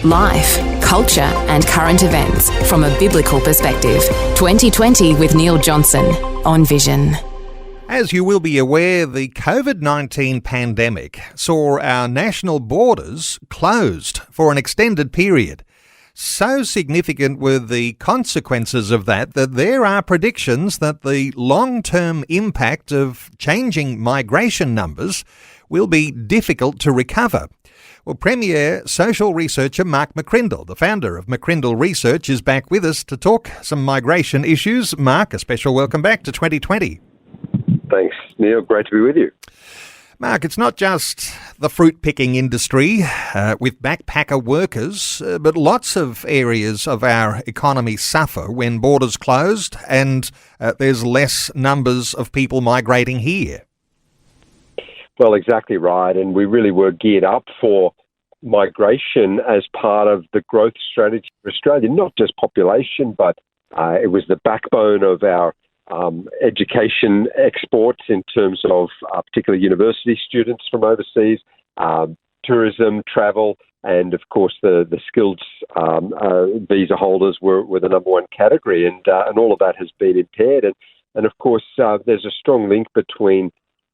Life, culture and current events from a biblical perspective. 2020 with Neil Johnson on Vision. As you will be aware, the COVID-19 pandemic saw our national borders closed for an extended period. So significant were the consequences of that there are predictions that the long-term impact of changing migration numbers will be difficult to recover. Well, Premier Social Researcher Mark McCrindle, the founder of McCrindle Research, is back with us to talk some migration issues. Mark, a special welcome back to 2020. Thanks, Neil. Great to be with you. Mark, it's not just the fruit-picking industry with backpacker workers, but lots of areas of our economy suffer when borders closed and there's less numbers of people migrating here. Well, exactly right. And we really were geared up for migration as part of the growth strategy for Australia, not just population, but it was the backbone of our education exports in terms of particularly university students from overseas, tourism, travel, and of course the skilled visa holders were the number one category, and all of that has been impaired. And of course there's a strong link between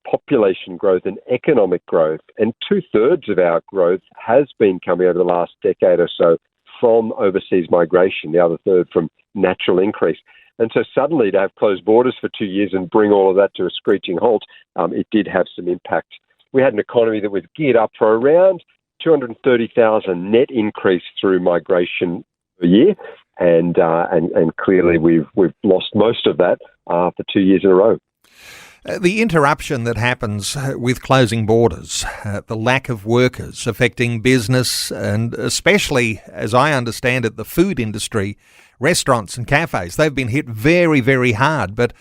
population growth and economic growth, and 2/3 of our growth has been coming over the last decade or so from overseas migration, the other third from natural increase. And so suddenly to have closed borders for 2 years and bring all of that to a screeching halt, it did have some impact. We had an economy that was geared up for around 230,000 net increase through migration per year, and clearly we've lost most of that for 2 years in a row. The interruption that happens with closing borders, the lack of workers affecting business and especially, as I understand it, the food industry, restaurants and cafes, they've been hit very, very hard. But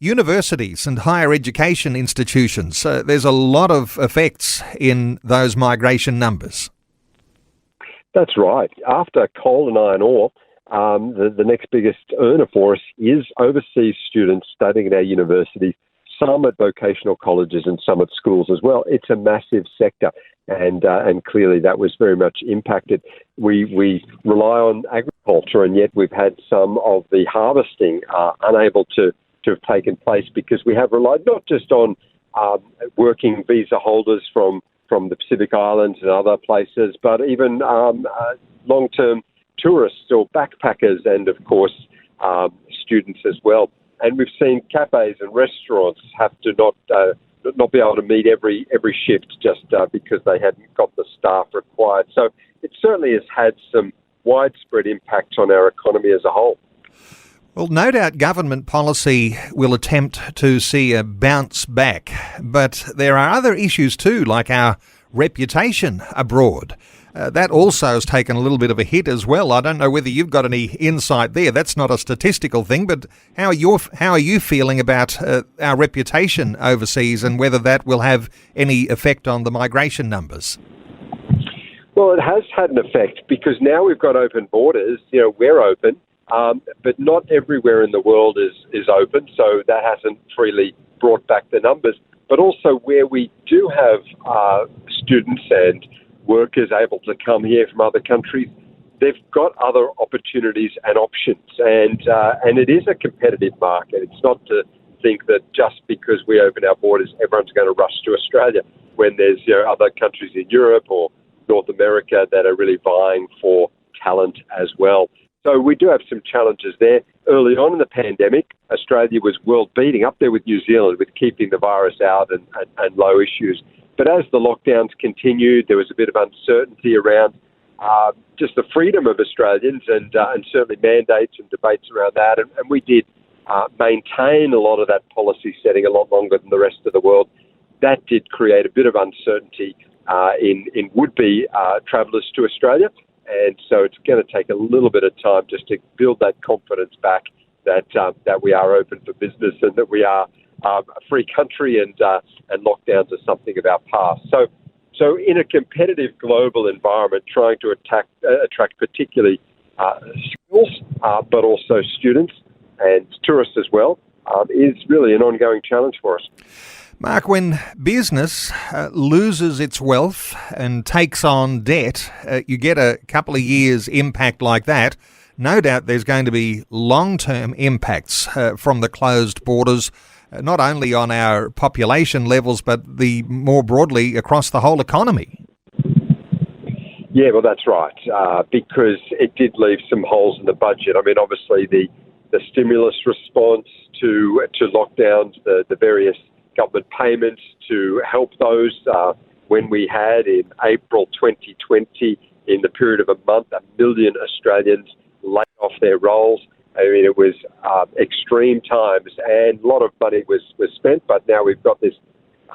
universities and higher education institutions, there's a lot of effects in those migration numbers. That's right. After coal and iron ore, the next biggest earner for us is overseas students studying at our universities, some at vocational colleges and some at schools as well. It's a massive sector, and clearly that was very much impacted. We rely on agriculture, and yet we've had some of the harvesting unable to have taken place because we have relied not just on working visa holders from the Pacific Islands and other places, but even long-term tourists or backpackers and, of course, students as well. And we've seen cafes and restaurants have to not be able to meet every shift just because they hadn't got the staff required. So it certainly has had some widespread impacts on our economy as a whole. Well, no doubt government policy will attempt to see a bounce back, but there are other issues too, like our reputation abroad. That also has taken a little bit of a hit as well. I don't know whether you've got any insight there. That's not a statistical thing, but how are you feeling about our reputation overseas and whether that will have any effect on the migration numbers? Well, it has had an effect because now we've got open borders. We're open, but not everywhere in the world is open, so that hasn't freely brought back the numbers. But also where we do have students and workers able to come here from other countries, they've got other opportunities and options, and it is a competitive market. It's not to think that just because we open our borders, everyone's going to rush to Australia when there's other countries in Europe or North America that are really vying for talent as well. So we do have some challenges there. Early on in the pandemic, Australia was world-beating, up there with New Zealand, with keeping the virus out and low issues. But as the lockdowns continued, there was a bit of uncertainty around just the freedom of Australians and certainly mandates and debates around that. And we did maintain a lot of that policy setting a lot longer than the rest of the world. That did create a bit of uncertainty in would-be travellers to Australia. And so it's going to take a little bit of time just to build that confidence back that we are open for business and that we are a free country and lockdowns are something of our past. So in a competitive global environment, trying to attract particularly skills, but also students and tourists as well, is really an ongoing challenge for us. Mark, when business loses its wealth and takes on debt, you get a couple of years impact like that. No doubt there's going to be long-term impacts from the closed borders, not only on our population levels, but more broadly across the whole economy. Yeah, well, that's right, because it did leave some holes in the budget. I mean, obviously the stimulus response to lockdowns, the various government payments to help those when we had in April 2020, in the period of a month, 1 million Australians laid off their roles. I mean, it was extreme times and a lot of money was spent, but now we've got this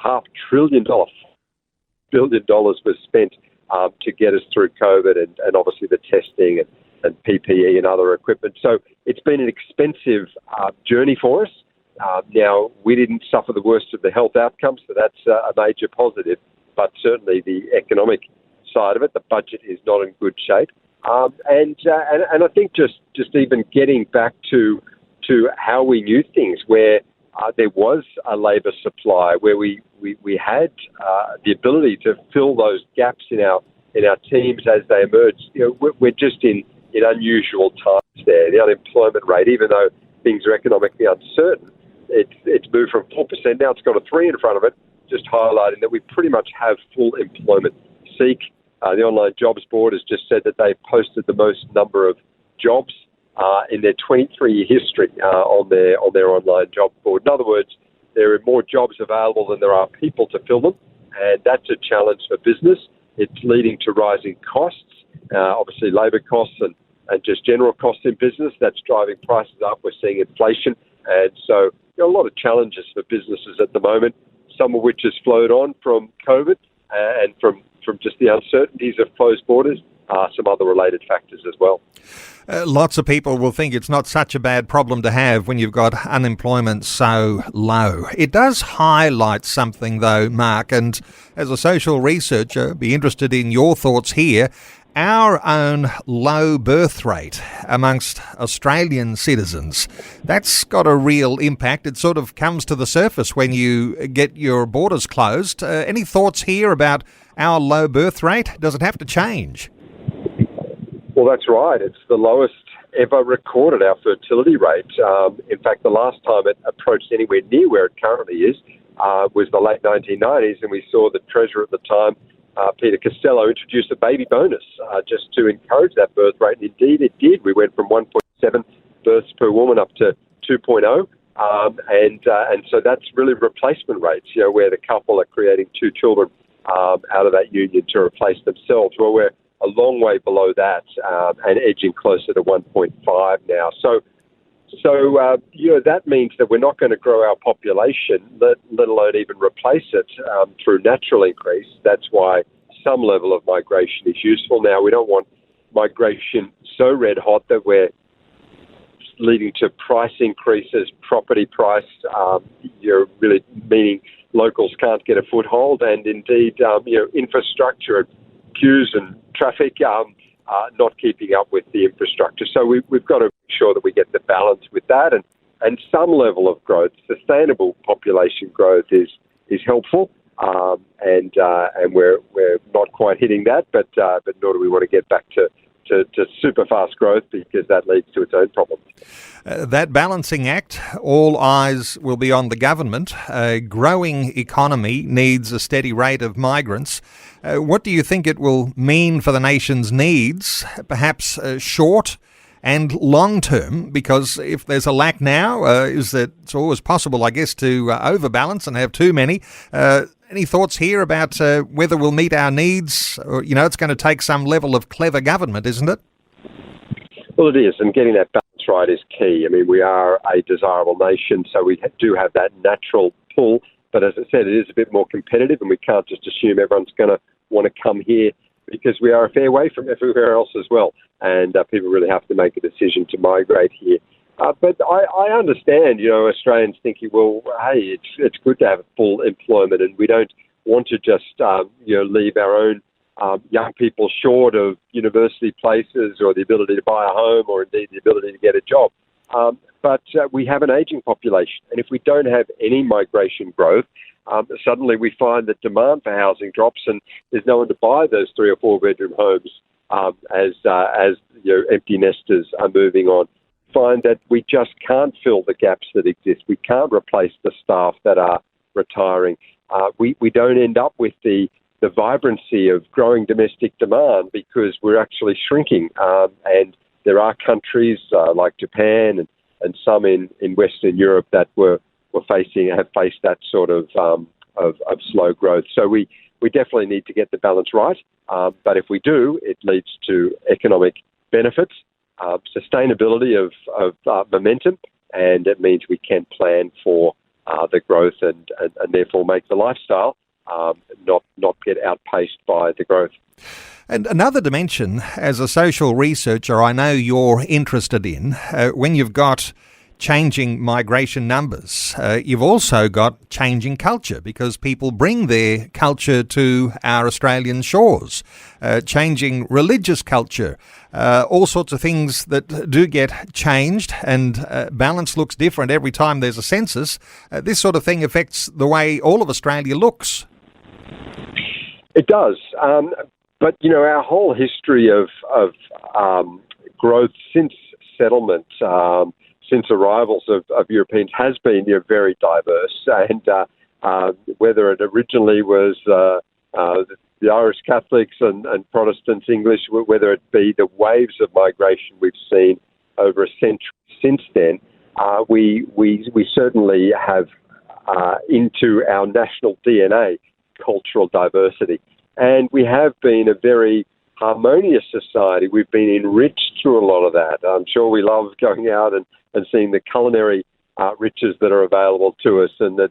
$500 billion was spent to get us through COVID and obviously the testing and PPE and other equipment. So it's been an expensive journey for us. Now, we didn't suffer the worst of the health outcomes, so that's a major positive, but certainly the economic side of it, the budget is not in good shape. And I think just even getting back to how we knew things, where there was a labour supply, where we had the ability to fill those gaps in our teams as they emerged. You know, we're just in unusual times there. The unemployment rate, even though things are economically uncertain, it's moved from 4%, now it's got a 3 in front of it, just highlighting that we pretty much have full employment. Seek, the online jobs board, has just said that they've posted the most number of jobs in their 23-year history on their online job board. In other words, there are more jobs available than there are people to fill them, and that's a challenge for business. It's leading to rising costs, obviously labour costs and just general costs in business. That's driving prices up. We're seeing inflation, and so there are a lot of challenges for businesses at the moment, some of which has flowed on from COVID and from just the uncertainties of closed borders, some other related factors as well. Lots of people will think it's not such a bad problem to have when you've got unemployment so low. It does highlight something though, Mark, and as a social researcher, be interested in your thoughts here. Our own low birth rate amongst Australian citizens, that's got a real impact. It sort of comes to the surface when you get your borders closed. Any thoughts here about our low birth rate? Does it have to change? Well, that's right. It's the lowest ever recorded, our fertility rate. In fact, the last time it approached anywhere near where it currently is was the late 1990s, and we saw the Treasurer at the time, Peter Costello, introduced a baby bonus just to encourage that birth rate. And indeed, it did. We went from 1.7 births per woman up to 2.0. And so that's really replacement rates, you know, where the couple are creating 2 children out of that union to replace themselves. Well, we're a long way below that and edging closer to 1.5 now. So you know, that means that we're not going to grow our population, let alone even replace it through natural increase. That's why some level of migration is useful. Now, we don't want migration so red hot that we're leading to price increases, property price, you're really meaning locals can't get a foothold, and indeed, you know, infrastructure, queues and traffic not keeping up with the infrastructure. So we've got to make sure that we get the balance with that, and some level of growth, sustainable population growth is helpful, and we're not quite hitting that, but nor do we want to get back to super fast growth, because that leads to its own problems. That balancing act, all eyes will be on the government. A growing economy needs a steady rate of migrants. What do you think it will mean for the nation's needs, perhaps short and long term? Because if there's a lack now, is that it's always possible, I guess, to overbalance and have too many. Any thoughts here about whether we'll meet our needs? Or, you know, it's going to take some level of clever government, isn't it? Well, it is, and getting that balance right is key. I mean, we are a desirable nation, so we do have that natural pull. But as I said, it is a bit more competitive, and we can't just assume everyone's going to want to come here, because we are a fair way from everywhere else as well. And people really have to make a decision to migrate here. But I understand, you know, Australians thinking, well, hey, it's good to have full employment, and we don't want to just, you know, leave our own young people short of university places or the ability to buy a home or indeed the ability to get a job. But we have an aging population. And if we don't have any migration growth, suddenly we find that demand for housing drops and there's no one to buy those 3 or 4 bedroom homes as empty nesters are moving on. Find that we just can't fill the gaps that exist. We can't replace the staff that are retiring. We don't end up with the vibrancy of growing domestic demand because we're actually shrinking. And there are countries like Japan and some in Western Europe that have faced that sort of slow growth. So we definitely need to get the balance right. But if we do, it leads to economic benefits, sustainability of momentum, and it means we can plan for the growth and therefore make the lifestyle not get outpaced by the growth. And another dimension, as a social researcher, I know you're interested in, when you've got changing migration numbers, you've also got changing culture because people bring their culture to our Australian shores, changing religious culture, all sorts of things that do get changed, and balance looks different every time there's a census. This sort of thing affects the way all of Australia looks. It does. But, our whole history of growth since settlement, since arrivals of Europeans has been very diverse. And whether it originally was the Irish Catholics and Protestants, English, whether it be the waves of migration we've seen over a century since then, we certainly have into our national DNA cultural diversity. And we have been a very harmonious society. We've been enriched through a lot of that. I'm sure we love going out and seeing the culinary riches that are available to us, and that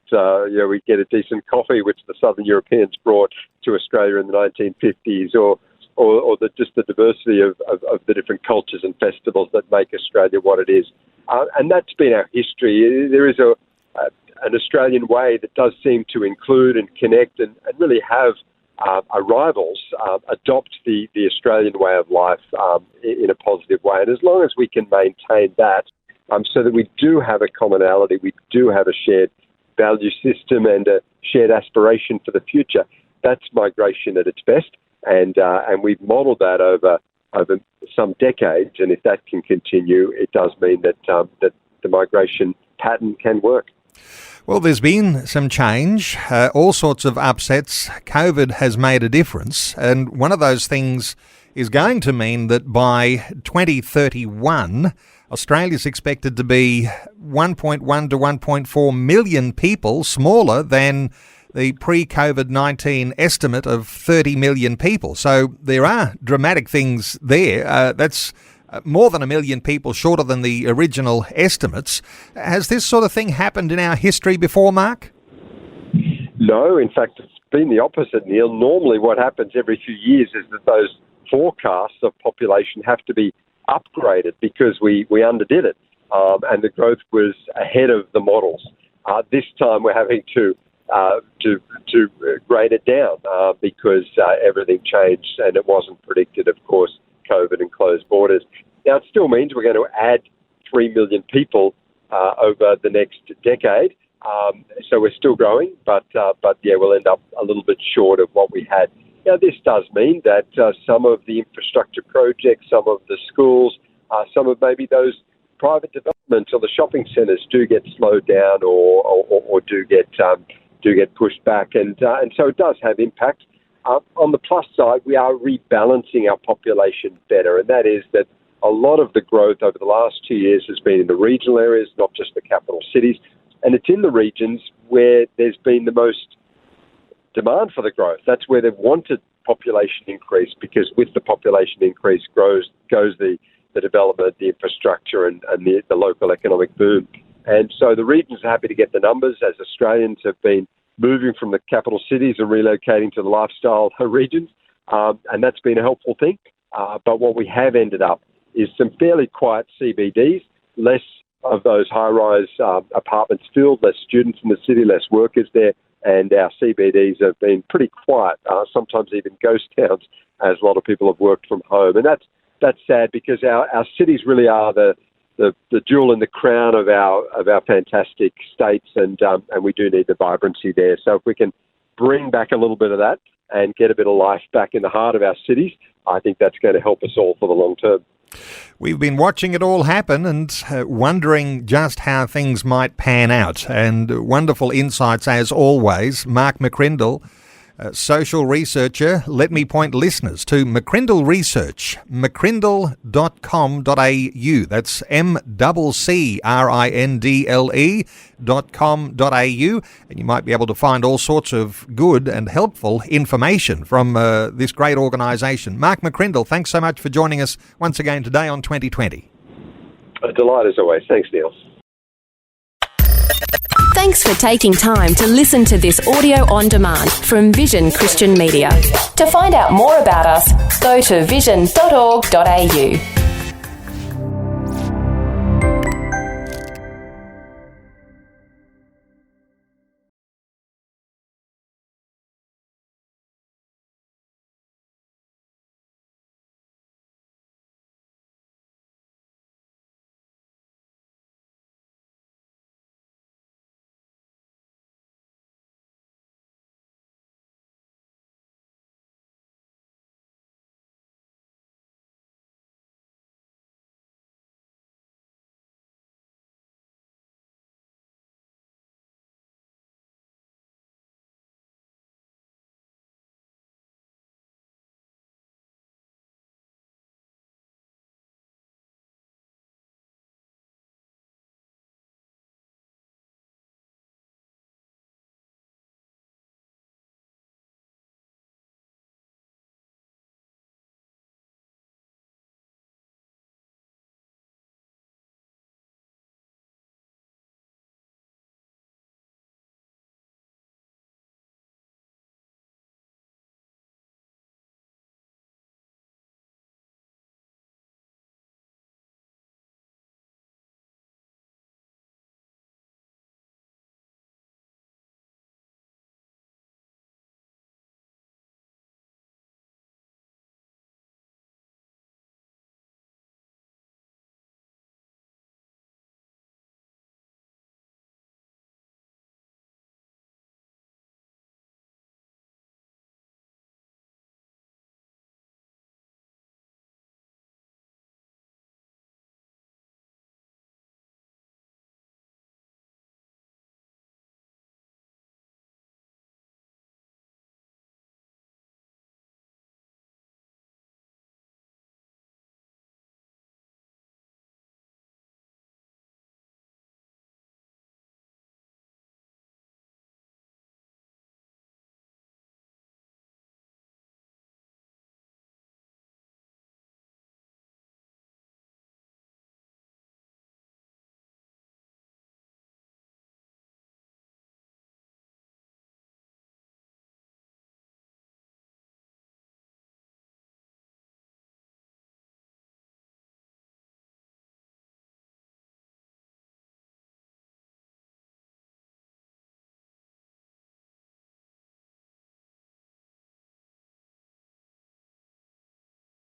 we get a decent coffee, which the Southern Europeans brought to Australia in the 1950s, or just the diversity of the different cultures and festivals that make Australia what it is. And that's been our history. There is an Australian way that does seem to include and connect and really have arrivals adopt the Australian way of life in a positive way. And as long as we can maintain that, so that we do have a commonality, we do have a shared value system and a shared aspiration for the future, that's migration at its best. And we've modelled that over some decades. And if that can continue, it does mean that the migration pattern can work. Well, there's been some change, all sorts of upsets. COVID has made a difference, and one of those things is going to mean that by 2031, Australia's expected to be 1.1 to 1.4 million people, smaller than the pre-COVID-19 estimate of 30 million people. So there are dramatic things there. That's more than 1 million people shorter than the original estimates. Has this sort of thing happened in our history before, Mark? No, in fact, it's been the opposite, Neil. Normally what happens every few years is that those forecasts of population have to be upgraded because we underdid it, and the growth was ahead of the models. This time we're having to grade it down because everything changed and it wasn't predicted, of course, COVID and closed borders. Now, it still means we're going to add 3 million people over the next decade. So we're still growing, but we'll end up a little bit short of what we had. Now, this does mean that some of the infrastructure projects, some of the schools, some of maybe those private developments or the shopping centres do get slowed down or do get pushed back, and so it does have impact. On the plus side, we are rebalancing our population better, and that is that a lot of the growth over the last 2 years has been in the regional areas, not just the capital cities, and it's in the regions where there's been the most demand for the growth. That's where they've wanted population increase, because with the population increase goes the development, the infrastructure, and the local economic boom. And so the regions are happy to get the numbers, as Australians have been moving from the capital cities and relocating to the lifestyle regions, and that's been a helpful thing. But what we have ended up is some fairly quiet CBDs, less of those high-rise apartments filled, less students in the city, less workers there, and our CBDs have been pretty quiet, sometimes even ghost towns, as a lot of people have worked from home. And that's sad, because our cities really are the jewel in the crown of our fantastic states, and we do need the vibrancy there. So if we can bring back a little bit of that and get a bit of life back in the heart of our cities, I think that's going to help us all for the long term. We've been watching it all happen and wondering just how things might pan out. And wonderful insights as always. Mark McCrindle, social researcher. Let me point listeners to McCrindle Research, mccrindle.com.au. That's MCCRINDLE.com.au. And you might be able to find all sorts of good and helpful information from this great organisation. Mark McCrindle, thanks so much for joining us once again today on 2020. A delight as always. Thanks, Neil. Thanks for taking time to listen to this audio on demand from Vision Christian Media. To find out more about us, go to vision.org.au.